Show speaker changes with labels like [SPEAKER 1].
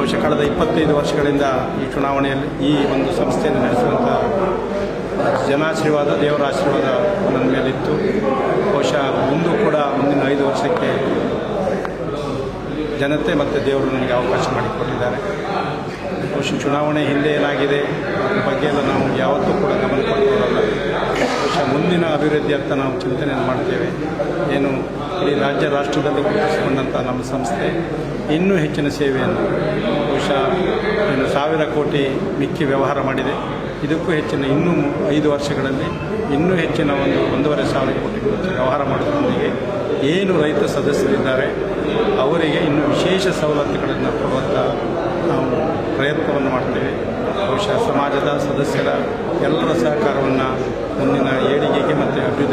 [SPEAKER 1] ಬಹುಶಃ ಕಳೆದ 25 ವರ್ಷಗಳಿಂದ ಈ ಚುನಾವಣೆಯಲ್ಲಿ ಈ ಒಂದು ಸಂಸ್ಥೆಯನ್ನು ನಡೆಸುವಂಥ ಜನಾಶೀರ್ವಾದ, ದೇವರ ಆಶೀರ್ವಾದ ನನ್ನ ಮೇಲಿತ್ತು. ಬಹುಶಃ ಮುಂದೂ ಕೂಡ ಮುಂದಿನ 5 ವರ್ಷಕ್ಕೆ ಜನತೆ ಮತ್ತು ದೇವರು ನನಗೆ ಅವಕಾಶ ಮಾಡಿಕೊಟ್ಟಿದ್ದಾರೆ. ಬಹುಶಃ ಚುನಾವಣೆ ಹಿಂದೆ ಏನಾಗಿದೆ ಅದ್ರ ಬಗ್ಗೆ ಎಲ್ಲ ನಾವು ಯಾವತ್ತೂ ಕೂಡ ಗಮನ ಕೊಟ್ಟವರಲ್ಲ. ಬಹುಶಃ ಮುಂದಿನ ಅಭಿವೃದ್ಧಿಯತ್ತ ನಾವು ಚಿಂತನೆಯನ್ನು ಮಾಡ್ತೇವೆ. ಏನು ಇಡೀ ರಾಜ್ಯ ರಾಷ್ಟ್ರದಲ್ಲಿ ಗುರುತಿಸಿಕೊಂಡಂಥ ನಮ್ಮ ಸಂಸ್ಥೆ ಇನ್ನೂ ಹೆಚ್ಚಿನ ಸೇವೆಯನ್ನು ಬಹುಶಃ 1000 ಕೋಟಿ ಮಿಕ್ಕಿ ವ್ಯವಹಾರ ಮಾಡಿದೆ. ಇದಕ್ಕೂ ಹೆಚ್ಚಿನ ಇನ್ನೂ 5 ವರ್ಷಗಳಲ್ಲಿ ಇನ್ನೂ ಹೆಚ್ಚಿನ 1,500 ಕೋಟಿ ವ್ಯವಹಾರ ಮಾಡೋದ್ರೊಂದಿಗೆ ಏನು ರೈತ ಸದಸ್ಯರಿದ್ದಾರೆ ಅವರಿಗೆ ಇನ್ನೂ ವಿಶೇಷ ಸವಲತ್ತುಗಳನ್ನು ಕೊಡುವಂಥ ನಾವು ಪ್ರಯತ್ನವನ್ನು ಮಾಡ್ತೇವೆ. ಬಹುಶಃ ಸಮಾಜದ ಸದಸ್ಯರ ಎಲ್ಲರ ಸಹಕಾರವನ್ನು ಮುಂದಿನ ಏಳಿಗೆಗೆ ಮತ್ತು ಅಭಿವೃದ್ಧಿ